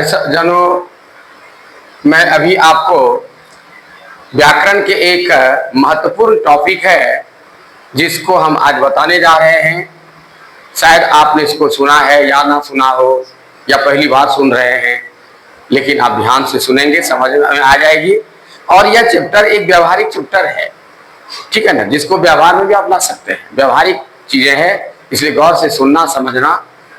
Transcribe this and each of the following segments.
जनों, मैं अभी आपको व्याकरण के एक महत्वपूर्ण टॉपिक है जिसको हम आज बताने जा रहे हैं। शायद आपने इसको सुना है या ना सुना हो या पहली बार सुन रहे हैं, लेकिन आप ध्यान से सुनेंगे समझ में आ जाएगी। और यह चैप्टर एक व्यवहारिक चैप्टर है, ठीक है ना, जिसको व्यवहार में भी आप ला सकते हैं। व्यवहारिक चीजें हैं, इसलिए गौर से सुनना समझना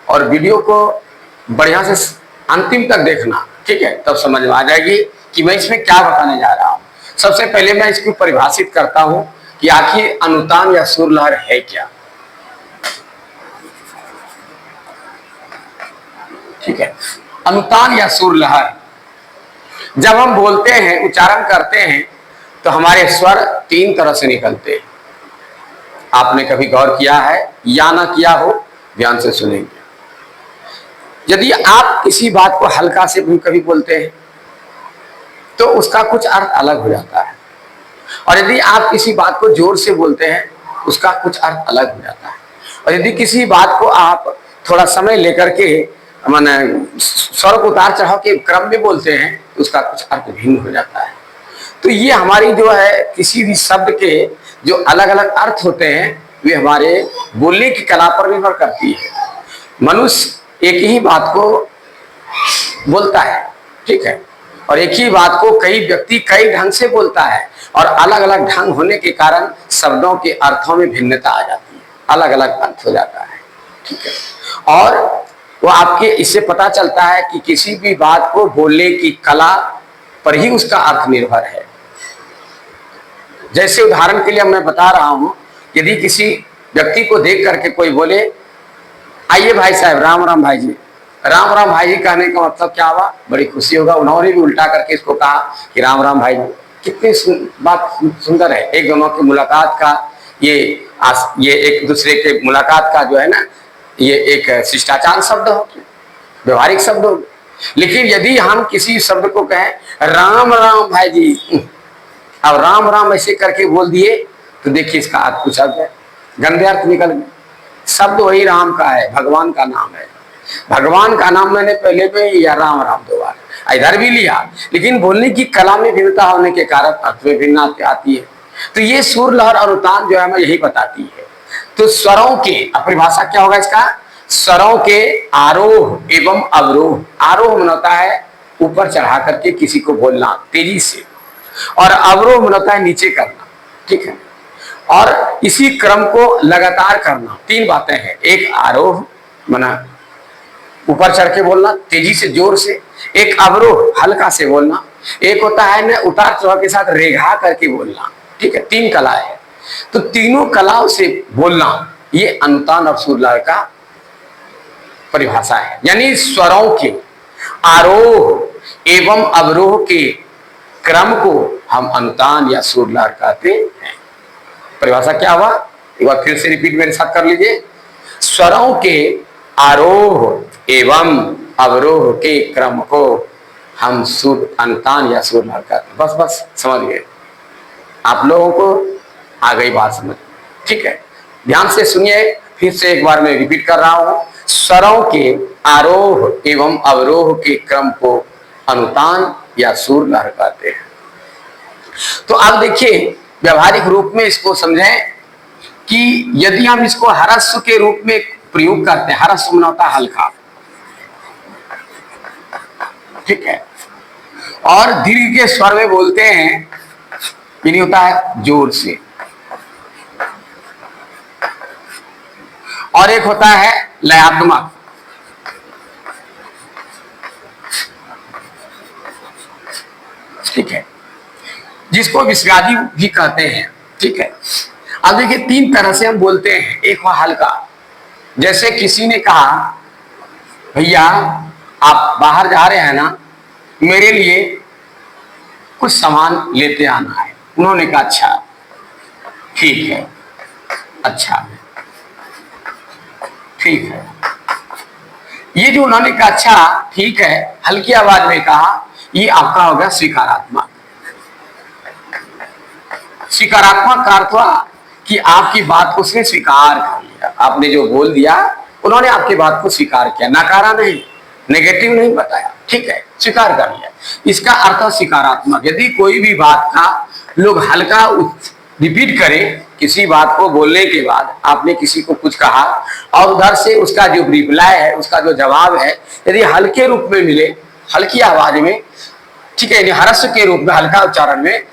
और वीडियो को बढ़िया से अंतिम तक देखना, ठीक है, तब समझ में आ जाएगी कि मैं इसमें क्या बताने जा रहा हूं। सबसे पहले मैं इसको परिभाषित करता हूं कि आखिर अनुतान या सुर लहर है क्या। ठीक है, अनुतान या सुर लहर, जब हम बोलते हैं, उच्चारण करते हैं, तो हमारे स्वर तीन तरह से निकलते हैं। आपने कभी गौर किया है या ना किया हो, ध्यान से सुनेंगे। यदि आप किसी बात को हल्का से भी कभी बोलते हैं तो उसका कुछ अर्थ अलग हो जाता है, और यदि आप किसी बात को जोर से बोलते हैं उसका कुछ अर्थ अलग हो जाता है, और यदि किसी बात को आप थोड़ा समय लेकर के माने स्वर को उतार चढ़ाव के क्रम में बोलते हैं तो उसका कुछ अर्थ भिन्न हो जाता है। तो ये हमारी जो है किसी भी शब्द के जो अलग अलग अर्थ होते हैं वे हमारे बोलने की कला पर निर्भर करती है। मनुष्य एक ही बात को बोलता है, ठीक है, और एक ही बात को कई व्यक्ति कई ढंग से बोलता है, और अलग अलग ढंग होने के कारण शब्दों के अर्थों में भिन्नता आ जाती है, अलग अलग अर्थ हो जाता है, ठीक है। और वो आपके इससे पता चलता है कि किसी भी बात को बोलने की कला पर ही उसका अर्थ निर्भर है। जैसे उदाहरण के लिए मैं बता रहा हूं, यदि किसी व्यक्ति को देख करके कोई बोले आइए भाई साहब, राम राम भाई जी, राम राम भाई जी कहने का मतलब क्या हुआ, बड़ी खुशी होगा। उन्होंने भी उल्टा करके इसको कहा कि राम राम भाई जी। कितनी बात सुंदर है, एक दोनों की मुलाकात का ये एक दूसरे के मुलाकात का जो है ना, ये एक शिष्टाचार शब्द हो, व्यवहारिक शब्द हो। लेकिन यदि हम किसी शब्द को कहें राम राम भाई जी, अब राम राम ऐसे करके बोल दिए तो देखिए इसका अर्थ कुछ अलग है, गंदे अर्थ निकल गए। शब्द वही राम का है, भगवान का नाम है, भगवान का नाम मैंने पहले में लिया राम राम दो बार, इधर भी लिया, लेकिन बोलने की कला में भिन्नता होने के कारण अर्थ में भिन्नता आती है। तो ये सुर लहर और उतान जो है हमें यही बताती है। तो स्वरों के परिभाषा क्या होगा इसका, स्वरों के आरोह एवं अवरोह। आरोह होता है ऊपर चढ़ा करके किसी को बोलना तेजी से, और अवरोह होता है नीचे करना, ठीक है, और इसी क्रम को लगातार करना। तीन बातें हैं, एक आरोह माना ऊपर चढ़ के बोलना तेजी से जोर से, एक अवरोह हल्का से बोलना, एक होता है ना उतार चढ़ाव के साथ रेघा करके बोलना, ठीक है। तीन कला है, तो तीनों कलाओं से बोलना ये अनुतान और सुर लहर का परिभाषा है। यानी स्वरों के आरोह एवं अवरोह के क्रम को हम अनुतान या सुर लहर कहते हैं। परिभाषा क्या हुआ, एक बार फिर से रिपीट मेरे साथ कर लीजिए। स्वरों के आरोह एवं अवरोह के क्रम को हम सुर अनुतान या सुर लहर कहते हैं। बस बस समझ गए, आप लोगों को आ गई बात समझ, ठीक है। ध्यान से सुनिए, फिर से एक बार मैं रिपीट कर रहा हूं। स्वरों के आरोह एवं अवरोह के क्रम को अनुतान या सुर लहर कहते हैं। तो आप देखिए व्यवहारिक रूप में इसको समझें कि यदि हम इसको ह्रस्व के रूप में प्रयोग करते हैं, ह्रस्व में होता है हल्का, ठीक है, और दीर्घ के स्वर में बोलते हैं यानी होता है जोर से, और एक होता है लयात्मक, ठीक है, जिसको विस्गादी भी कहते हैं, ठीक है। अब देखिए तीन तरह से हम बोलते हैं। एक हुआ हल्का, जैसे किसी ने कहा भैया आप बाहर जा रहे हैं ना, मेरे लिए कुछ सामान लेते आना है। उन्होंने कहा अच्छा ठीक है, अच्छा ठीक है। ये जो उन्होंने कहा अच्छा ठीक है हल्की आवाज में कहा, ये आपका हो गया स्वीकारात्मक। स्वीकारात्मक का अर्थ हुआ कि आपकी बात को उसने स्वीकार कर लिया, आपने जो बोल दिया उन्होंने आपकी बात को स्वीकार किया, नकारा नहीं, नेगेटिव नहीं बताया, ठीक है, स्वीकार कर लिया। इसका अर्थ है सकारात्मक। यदि कोई भी बात का लोग हल्का रिपीट करें, किसी बात को बोलने के बाद आपने किसी को कुछ कहा और उधर से उसका जो रिप्लाई है, उसका जो जवाब है, यदि हल्के रूप में मिले, हल्की आवाज में, ठीक है, हर्ष के रूप में, हल्का उच्चारण में,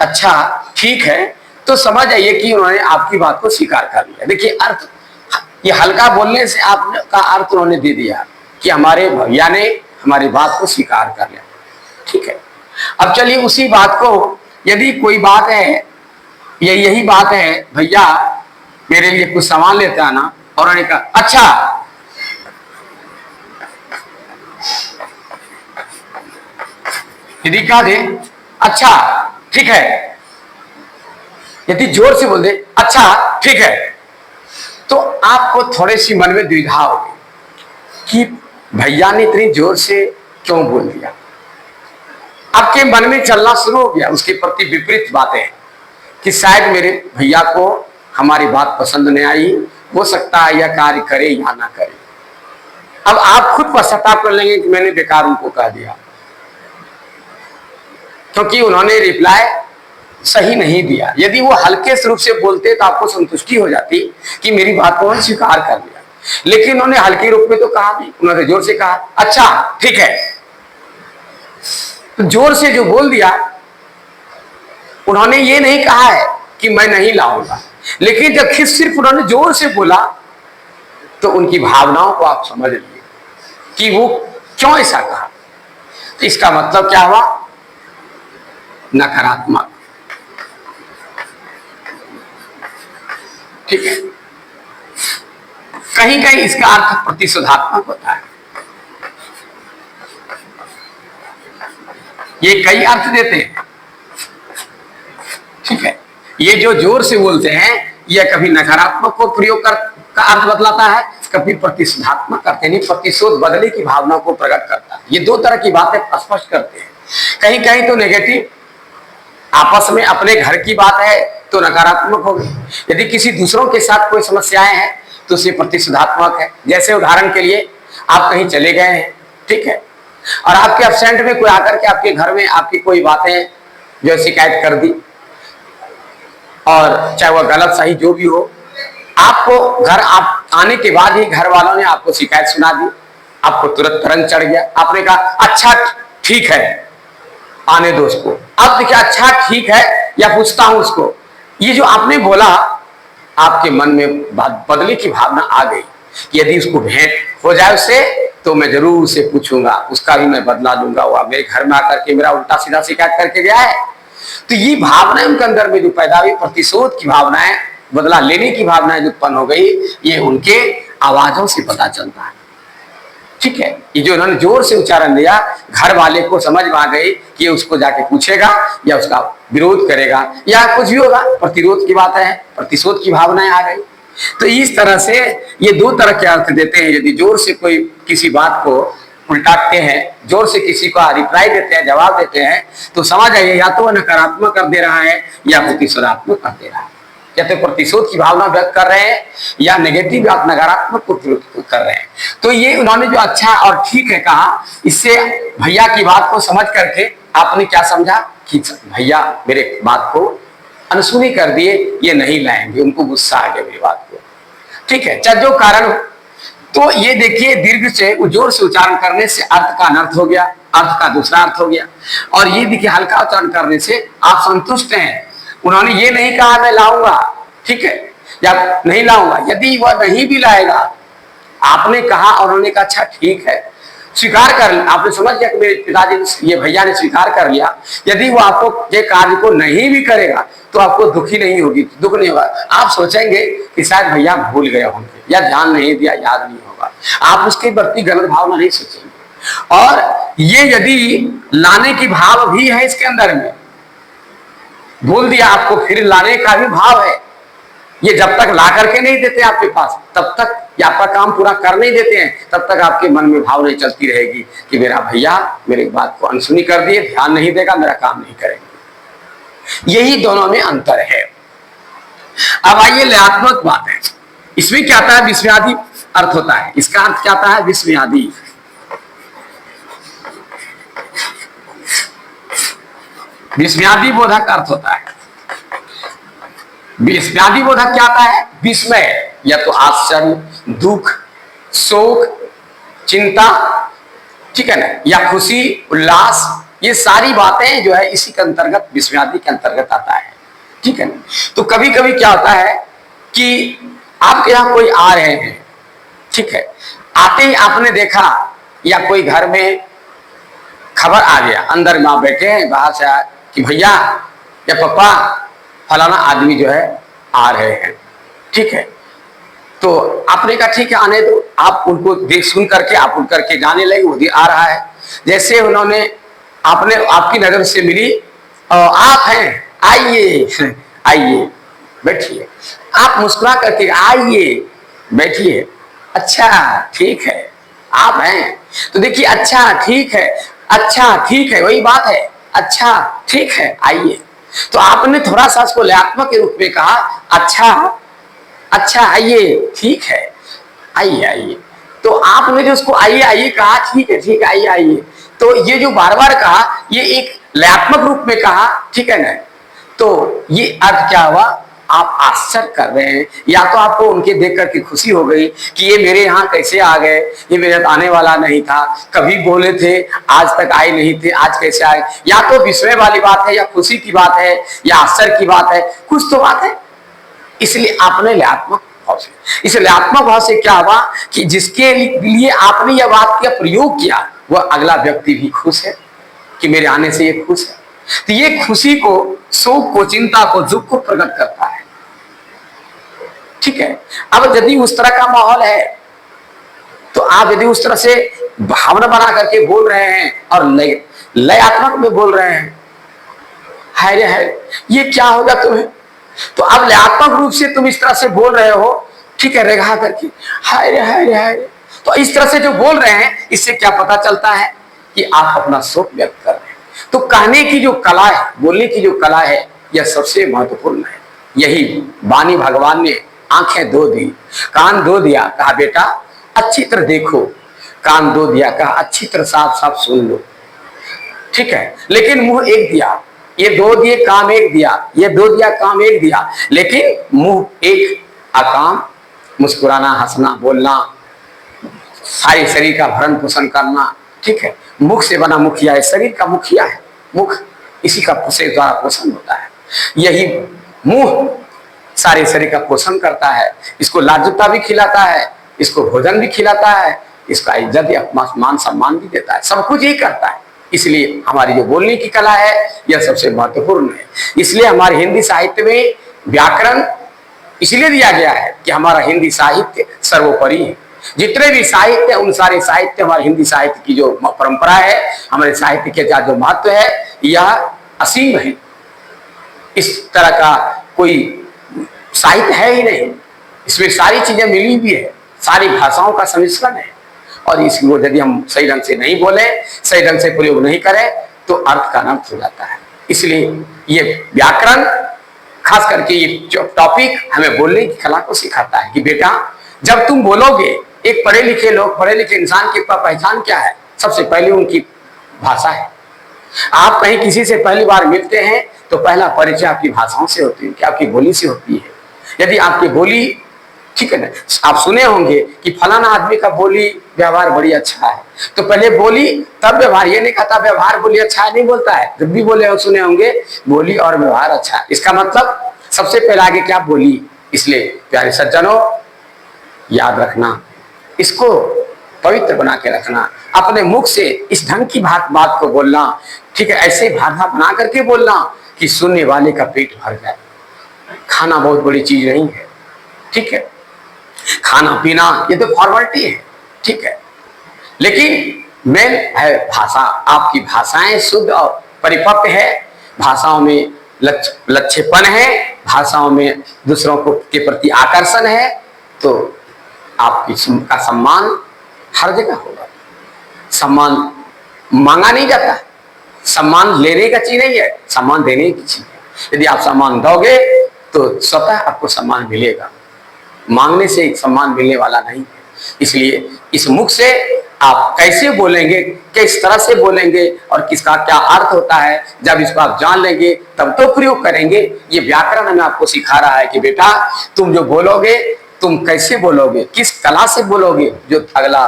अच्छा ठीक है, तो समझ आइए कि उन्होंने आपकी बात को स्वीकार कर लिया। देखिए अर्थ, ये हल्का बोलने से आपका अर्थ उन्होंने दे दिया कि हमारे भैया ने हमारी बात को स्वीकार कर लिया, ठीक है। अब चलिए उसी बात को, यदि कोई बात है, यही बात है, भैया मेरे लिए कुछ सामान लेता है ना, और उन्होंने कहा अच्छा, यदि कहा दे अच्छा ठीक है, यदि जोर से बोल दे अच्छा ठीक है, तो आपको थोड़ी सी मन में द्विधा होगी कि भैया ने इतनी जोर से क्यों बोल दिया। आपके मन में चलना शुरू हो गया उसके प्रति विपरीत बातें कि शायद मेरे भैया को हमारी बात पसंद नहीं आई, हो सकता है यह कार्य करे या ना करे। अब आप खुद पश्चाताप कर लेंगे कि मैंने बेकार उनको कह दिया, क्योंकि उन्होंने रिप्लाई सही नहीं दिया। यदि वो हल्के रूप से बोलते तो आपको संतुष्टि हो जाती कि मेरी बात को उन्होंने स्वीकार कर लिया, लेकिन उन्होंने हल्के रूप में तो कहा नहीं, उन्होंने जोर से कहा अच्छा ठीक है। तो जोर से जो बोल दिया, उन्होंने ये नहीं कहा है कि मैं नहीं लाऊंगा, लेकिन जब सिर्फ उन्होंने जोर से बोला तो उनकी भावनाओं को आप समझ लिए कि वो क्यों ऐसा कहा। तो इसका मतलब क्या हुआ, नकारात्मक, ठीक है। कहीं कहीं इसका अर्थ प्रतिशोधात्मक होता है। ये कई अर्थ देते हैं, ठीक है। ये जो जोर से बोलते हैं यह कभी नकारात्मक को प्रयोग का अर्थ बदलाता है, कभी प्रतिशोधात्मक करते हैं, प्रतिशोध बदले की भावना को प्रकट करता है। ये दो तरह की बातें स्पष्ट करते हैं। कहीं कहीं तो नेगेटिव, आपस में अपने घर की बात है तो नकारात्मक होगी, यदि किसी दूसरों के साथ कोई समस्याएं हैं तो उसे प्रतिशोधात्मक है। जैसे उदाहरण के लिए आप कहीं चले गए हैं, ठीक है, और आपके एब्सेंट में कोई आकर के आपके घर में आपकी कोई बातें जो शिकायत कर दी, और चाहे वह गलत सही जो भी हो, आपको घर आप आने के बाद ही घर वालों ने आपको शिकायत सुना दी, आपको तुरंत तरंग चढ़ गया, आपने कहा अच्छा ठीक है आने दो उसको। अब देखिए अच्छा ठीक है या पूछता हूं उसको, ये जो आपने बोला आपके मन में बदले की भावना आ गई कि यदि उसको भेंट हो जाए उससे तो मैं जरूर उसे पूछूंगा, उसका भी मैं बदला दूंगा, वो मेरे घर में आकर के मेरा उल्टा सीधा शिकायत करके गया है। तो ये भावनाएं उनके अंदर में जो पैदा हुई, प्रतिशोध की भावनाएं, बदला लेने की भावनाएं जो उत्पन्न हो गई, ये उनके आवाजों से पता चलता है, ठीक है। ये जो उन्होंने जोर से उच्चारण दिया, घर वाले को समझ में आ गई कि उसको जाके पूछेगा या उसका विरोध करेगा या कुछ भी होगा, प्रतिरोध की बात है, प्रतिशोध की भावनाएं आ गई। तो इस तरह से ये दो तरह के अर्थ देते हैं। यदि जोर से कोई किसी बात को उल्टाते हैं, जोर से किसी को रिप्लाई देते हैं, जवाब देते हैं, तो समझ आइए या तो वह नकारात्मक कर दे रहा है या प्रतिशोधात्मक कर दे रहा है, या तो प्रतिशोध की भावना व्यक्त कर रहे हैं या नेगेटिव या नकारात्मक को कर रहे हैं। तो ये उन्होंने जो अच्छा और ठीक है कहा, इससे भैया की बात को समझ करके आपने क्या समझा कि भैया मेरे बात को अनसुनी कर दिए, ये नहीं लाएंगे, उनको गुस्सा आ गया मेरी बात को, ठीक है, चाहे जो कारण हो। तो ये देखिए दीर्घ से जोर से उच्चारण करने से अर्थ का अनर्थ हो गया, अर्थ का दूसरा अर्थ हो गया। और ये देखिए हल्का उच्चारण करने से आप संतुष्ट हैं, उन्होंने ये नहीं कहा मैं लाऊंगा, ठीक है, या नहीं लाऊंगा। यदि वह नहीं भी लाएगा, आपने कहा और उन्होंने कहा अच्छा ठीक है, स्वीकार कर, आपने समझ गया कि मेरे पिताजी ये भैया ने स्वीकार कर लिया। यदि वो आपको ये कार्य को नहीं भी करेगा तो आपको दुखी नहीं होगी, दुख नहीं होगा, आप सोचेंगे कि शायद भैया भूल गए होंगे या ध्यान नहीं दिया, याद नहीं होगा, आप उसके प्रति गलत भावना नहीं सोचेंगे। और ये यदि लाने की भाव भी है इसके अंदर में, बोल दिया आपको, फिर लाने का भी भाव है, ये जब तक ला करके नहीं देते आपके पास तब तक या आपका काम पूरा कर नहीं देते हैं, तब तक आपके मन में भावना चलती रहेगी कि मेरा भैया मेरी बात को अनसुनी कर दिए, ध्यान नहीं देगा, मेरा काम नहीं करेंगे। यही दोनों में अंतर है। अब आइए लयात्मक बात है, इसमें क्या आता है, विस्मयादि अर्थ होता है। इसका अर्थ क्या आता है, विस्मयादि। विस्मयादि बोधक अर्थ होता है। विस्मयादि बोधक क्या आता है? विस्मय, या तो आश्चर्य, दुख, शोक, चिंता, ठीक है ना, या खुशी, उल्लास, ये सारी बातें जो है इसी के अंतर्गत, विस्मयादि के अंतर्गत आता है, ठीक है ना। तो कभी कभी क्या होता है कि आपके यहाँ कोई आ रहे हैं, ठीक है, आते ही आपने देखा या कोई घर में खबर आ गया, अंदर में आप बैठे हैं, बाहर से आए कि भैया या पापा फलाना आदमी जो है आ रहे हैं, ठीक है। तो आपने कहा ठीक है आने दो, आप उनको देख सुन करके आप उन करके जाने लगे, वो आ रहा है। जैसे उन्होंने आपने आपकी नजर से मिली, आप हैं, आइए आइए बैठिए, आप मुस्कुरा करके आइए बैठिए, अच्छा ठीक है आप हैं, तो देखिए अच्छा ठीक है, अच्छा ठीक है, वही बात है, अच्छा ठीक है आइए। तो आपने थोड़ा सा उसको लयात्मक के रूप में कहा, अच्छा अच्छा आइए, ठीक है आइए आइए। तो आपने जो उसको आइए आइए कहा, ठीक है आइए आइए, तो ये जो बार बार कहा, ये एक लयात्मक रूप में कहा, ठीक है ना। तो ये अर्थ क्या हुआ, आप आश्चर्य कर रहे हैं, या तो आपको उनके देख करके खुशी हो गई कि ये मेरे यहाँ कैसे आ गए, ये मेरे साथ आने वाला नहीं था, कभी बोले थे आज तक आए नहीं थे, आज कैसे आए, या तो विस्मय वाली बात है, या खुशी की बात है, या आश्चर्य की बात है, कुछ तो बात है। इसलिए आपने लयात्मक भाव से, इस लयात्मक भाव से क्या हुआ कि जिसके लिए आपने यह बात का प्रयोग किया, वह अगला व्यक्ति भी खुश है कि मेरे आने से ये खुश है। तो ये खुशी को, शोक को, चिंता को, दुख को प्रकट करता है, ठीक है। अब यदि उस तरह का माहौल है, तो आप यदि उस तरह से भावना बना करके बोल रहे हैं और लयात्मक में बोल रहे हैं, हाय रे हाय ये क्या होगा तुम्हें, तो अब लयात्मक रूप से तुम इस तरह से बोल रहे हो, ठीक है, रेखा करके हाय रे हाय रे हाय रे, तो इस तरह से जो बोल रहे हैं, इससे क्या पता चलता है कि आप अपना शोक व्यक्त कर रहे हैं। तो कहने की जो कला है, बोलने की जो कला है, यह सबसे महत्वपूर्ण है। यही वाणी भगवान ने आंखें दो दी, कान दो दिया, कहा बेटा अच्छी तरह देखो, कान दो दिया, कहा अच्छी तरह साफ साफ सुन लो, ठीक है। लेकिन मुंह एक दिया, ये दो दिए काम एक दिया, ये दो दिया काम एक दिया, लेकिन मुंह एक अकाम, मुस्कुराना, हंसना, बोलना, सारे शरीर का भरण पोषण करना, ठीक है। मुख से बना मुखिया है, शरीर का मुखिया है मुख, इसी का से द्वारा पोषण होता है। यही मुंह सारे शरीर का पोषण करता है, इसको लाजुकता भी खिलाता है, इसको भोजन भी खिलाता है, इसका इज्जत मान सम्मान भी देता है, सब कुछ यही करता है। इसलिए हमारी जो बोलने की कला है, यह सबसे महत्वपूर्ण है। इसलिए हमारे हिंदी साहित्य में व्याकरण इसलिए दिया गया है कि हमारा हिंदी साहित्य सर्वोपरि है। जितने भी साहित्य, उन सारे साहित्य, हमारे हिंदी साहित्य की जो परंपरा है, हमारे साहित्य के जो महत्व है, यह असीम है। इस तरह का कोई साहित्य है ही नहीं, इसमें सारी चीजें मिली भी है, सारी भाषाओं का सम्मिश्रण है, और इसको यदि हम सही ढंग से नहीं बोले, सही ढंग से प्रयोग नहीं करें, तो अर्थ का अनर्थ हो जाता है। इसलिए ये व्याकरण, खास करके ये टॉपिक हमें बोलने की कला को सिखाता है कि बेटा जब तुम बोलोगे, एक पढ़े लिखे लोग, पढ़े लिखे इंसान की पहचान क्या है, सबसे पहले उनकी भाषा है। आप कहीं किसी से पहली बार मिलते हैं तो पहला परिचय आपकी भाषाओं से होती है, कि आपकी बोली से होती है। यदि आपकी बोली, ठीक है ना, आप सुने होंगे कि फलाना आदमी का बोली व्यवहार बड़ी अच्छा है, तो पहले बोली तब व्यवहार, ये नहीं कहता व्यवहार बोली अच्छा है, नहीं बोलता है। जब भी बोले सुने होंगे बोली और व्यवहार अच्छा है, इसका मतलब सबसे पहले आगे क्या बोली। इसलिए प्यारे सज्जनों, याद रखना, इसको पवित्र बना के रखना, अपने मुख से इस ढंग की बात को बोलना, ठीक है, ऐसे भाषा बना करके बोलना कि सुनने वाले का पेट भर जाए। खाना बहुत बड़ी चीज नहीं है, ठीक है, खाना पीना ये तो फॉर्मेलिटी है, ठीक है, लेकिन मेन है भाषा। आपकी भाषाएं शुद्ध और परिपक्व है, भाषाओं में लक्ष्यपन है, भाषाओं में दूसरों को के प्रति आकर्षण है, तो आपकी का सम्मान हर जगह होगा। सम्मान मांगा नहीं जाता, सम्मान लेने का चीज नहीं है, सम्मान देने की चीज है। यदि आप सम्मान दोगे तो स्वतः आपको सम्मान मिलेगा, मांगने से सम्मान मिलने वाला नहीं है। इसलिए इस मुख से आप कैसे बोलेंगे, किस तरह से बोलेंगे और किसका क्या अर्थ होता है, जब इसको आप जान लेंगे तब तो प्रयोग करेंगे। ये व्याकरण हमें आपको सिखा रहा है कि बेटा तुम जो बोलोगे तुम कैसे बोलोगे, किस कला से बोलोगे जो अगला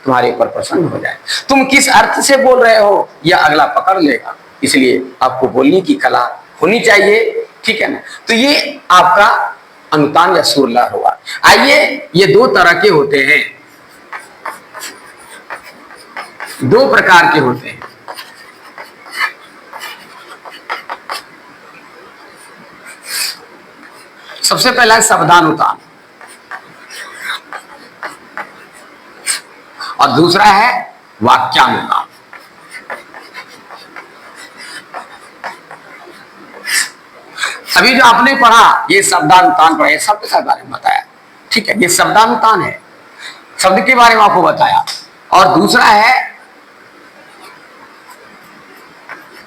तुम्हारे ऊपर प्रसन्न हो जाए। तुम किस अर्थ से बोल रहे हो यह अगला पकड़ लेगा। इसलिए आपको बोलने की कला होनी चाहिए, ठीक है ना। तो ये आपका अनुतान या सुरलहर हुआ। आइए, ये दो तरह के होते हैं, दो प्रकार के होते हैं। सबसे पहला है शब्दानुतान और दूसरा है वाक्यानुतान। अभी जो आपने पढ़ा ये शब्दानुतान पढ़ा, ये शब्द के बारे में बताया, ठीक है, ये शब्दानुतान है, शब्द के बारे में आपको बताया। और दूसरा है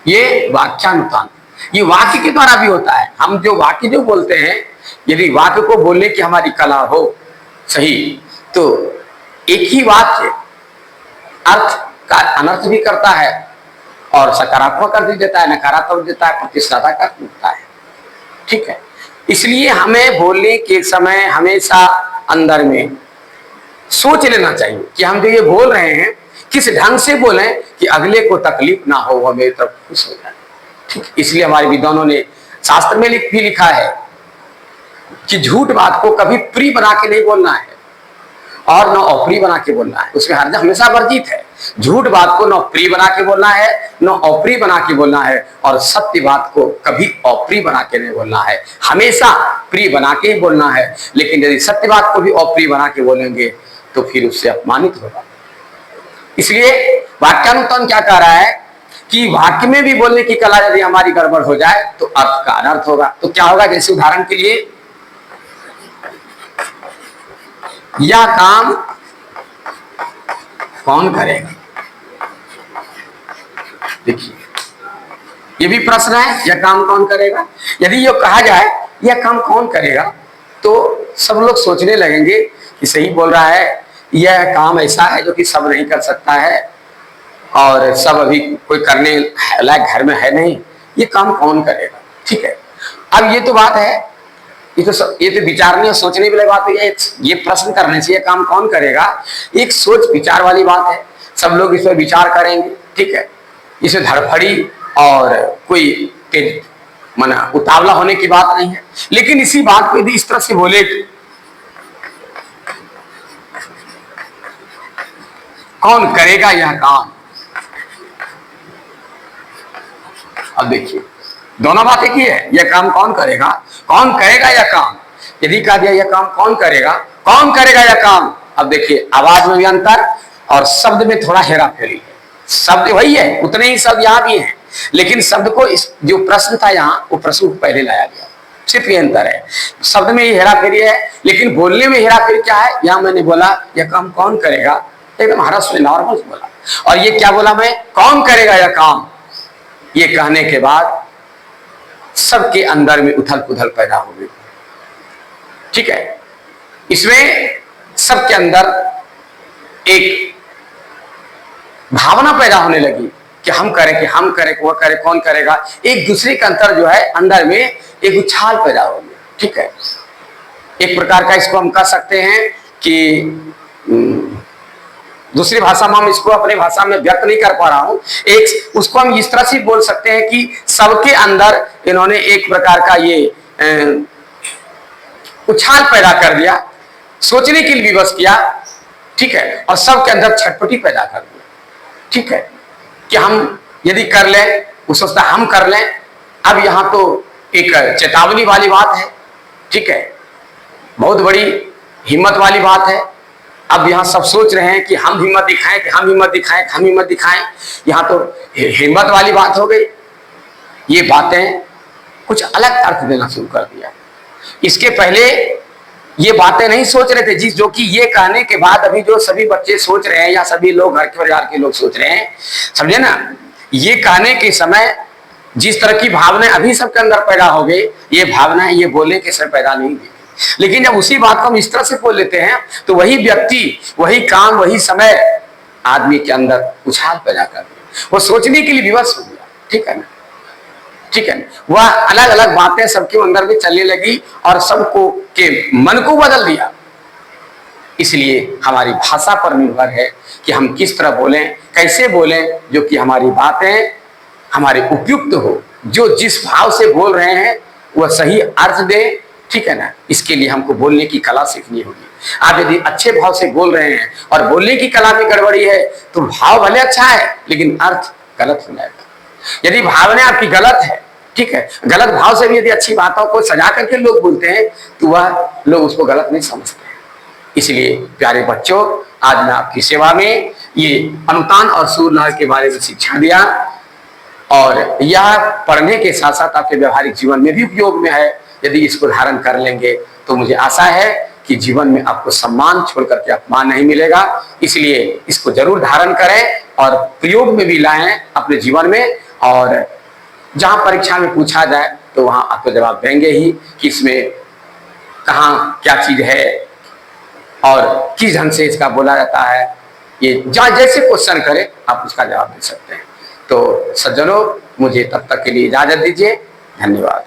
ये वाक्यानुतान, ये वाक्य के द्वारा भी होता है। हम जो वाक्य जो बोलते हैं, यदि वाक्य को बोलने की हमारी कला हो सही, तो एक ही वाक्य अर्थ का अनर्थ भी करता है और सकारात्मक अर्थ देता है, नकारात्मक देता है, प्रतिष्ठाता का अर्थ देता है, ठीक है। इसलिए हमें बोलने के समय हमेशा अंदर में सोच लेना चाहिए कि हम जो ये बोल रहे हैं किस ढंग से बोलें कि अगले को तकलीफ ना हो, वह मेरी तरफ खुश हो जाए, ठीक। इसलिए हमारे विद्वानों ने शास्त्र में भी लिखा है कि झूठ बात को कभी प्रिय बना के नहीं बोलना है और न अप्रिय बना के बोलना है, उसमें हमेशा वर्जित है। झूठ बात को न प्रिय बना के बोलना है, न अप्रिय बना के बोलना है, और सत्य बात को कभी अप्रिय बना के नहीं बोलना है, हमेशा प्रिय बना के ही बोलना है। लेकिन यदि सत्य बात को भी अप्रिय बना के बोलेंगे तो फिर उससे अपमानित होगा। इसलिए वाक्यानुतान क्या कह रहा है कि वाक्य में भी बोलने की कला यदि हमारी गड़बड़ हो जाए तो अर्थ का अनर्थ होगा। तो क्या होगा, जैसे उदाहरण के लिए, यह काम कौन करेगा। देखिए, यह भी प्रश्न है, यह काम कौन करेगा। यदि ये कहा जाए यह काम कौन करेगा तो सब लोग सोचने लगेंगे कि सही बोल रहा है, यह काम ऐसा है जो कि सब नहीं कर सकता है और सब अभी कोई करने लायक घर में है नहीं, ये काम कौन करेगा, ठीक है। अब ये तो बात है, ये तो विचारने और सोचने वाली बात है। ये प्रश्न करने से ये काम कौन करेगा, एक सोच विचार वाली बात है, सब लोग इस पर विचार करेंगे, ठीक है। इसे धड़फड़ी और कोई तेज माना उतावला होने की बात नहीं है। लेकिन इसी बात को यदि इस तरह से बोले, कौन करेगा यह काम। अब देखिए, दोनों बातें की है, यह काम कौन करेगा, कौन करेगा यह काम। यदि कहा दिया यह काम कौन करेगा, कौन करेगा यह काम। अब देखिए, आवाज में भी अंतर और शब्द में थोड़ा हेरा फेरी है। शब्द वही है, उतने ही शब्द यहां भी हैं, लेकिन शब्द को जो प्रश्न था यहां, वो प्रश्न को पहले लाया गया, सिर्फ ये अंतर है। शब्द में ही हेरा फेरी है, लेकिन बोलने में हेरा फेरी क्या है। यहां मैंने बोला यह काम कौन करेगा, एकदम हरस में नॉर्मल बोला, और ये क्या बोला मैं, कौन करेगा यह काम। ये कहने के बाद सबके अंदर में उथल पुथल पैदा हो गई, ठीक है। इसमें सबके अंदर एक भावना पैदा होने लगी कि हम करें, कि हम करें, वह करे, कौन करेगा। एक दूसरे के अंतर जो है अंदर में एक उछाल पैदा हो गया, ठीक है। एक प्रकार का इसको हम कह सकते हैं कि दूसरी भाषा में हम इसको अपनी भाषा में व्यक्त नहीं कर पा रहा हूं, एक उसको हम इस तरह से बोल सकते हैं कि सबके अंदर इन्होंने एक प्रकार का ये उछाल पैदा कर दिया, सोचने के लिए विवश किया, ठीक है। और सबके अंदर छटपटी पैदा कर दिया, ठीक है, कि हम यदि कर लें, वो सोचता हम कर लें। अब यहां तो एक चेतावनी वाली बात है, ठीक है, बहुत बड़ी हिम्मत वाली बात है। अब यहाँ सब सोच रहे हैं कि हम हिम्मत दिखाएं, कि हम हिम्मत दिखाएं, कि हम हिम्मत दिखाएं। यहाँ तो हिम्मत वाली बात हो गई। ये बातें कुछ अलग अर्थ देना शुरू कर दिया। इसके पहले ये बातें नहीं सोच रहे थे, जिस जो कि ये कहने के बाद अभी जो सभी बच्चे सोच रहे हैं या सभी लोग घर के परिवार के लोग सोच रहे हैं, समझे ना। ये कहने के समय जिस तरह की भावनाएं अभी सबके अंदर पैदा हो गई, ये भावनाएं ये बोलने के समय पैदा नहीं हुई। लेकिन जब उसी बात को हम इस तरह से बोल लेते हैं तो वही व्यक्ति, वही काम, वही समय आदमी के अंदर उछाल पैदा कर दिया, वो सोचने के लिए विवश हो गया। ठीक है ना, ठीक है ना, वह अलग अलग बातें सबके अंदर में चलने लगी और सबको के मन को बदल दिया। इसलिए हमारी भाषा पर निर्भर है कि हम किस तरह बोलें, कैसे बोलें, जो कि हमारी बातें हमारे उपयुक्त हो, जो जिस भाव से बोल रहे हैं वह सही अर्थ दे। ठीक है ना, इसके लिए हमको बोलने की कला सीखनी होगी। आप यदि अच्छे भाव से बोल रहे हैं और बोलने की कला में गड़बड़ी है तो भाव भले अच्छा है लेकिन अर्थ गलत हो जाएगा। यदि भावना आपकी गलत है, ठीक है, गलत भाव से भी यदि अच्छी बातों को सजा करके लोग बोलते हैं तो वह लोग उसको गलत नहीं समझते। इसलिए प्यारे बच्चों, आज मैं आपकी सेवा में ये अनुतान और सूरलहर के बारे में शिक्षा दिया और यह पढ़ने के साथ साथ आपके व्यवहारिक जीवन में भी उपयोग में है। यदि इसको धारण कर लेंगे तो मुझे आशा है कि जीवन में आपको सम्मान छोड़ करके अपमान नहीं मिलेगा। इसलिए इसको जरूर धारण करें और प्रयोग में भी लाएं अपने जीवन में, और जहां परीक्षा में पूछा जाए तो वहां आपको जवाब देंगे ही कि इसमें कहाँ क्या चीज है और किस ढंग से इसका बोला जाता है। ये जहां जैसे क्वेश्चन करे आप उसका जवाब दे सकते हैं। तो सज्जनों, मुझे तब तक के लिए इजाजत दीजिए। धन्यवाद।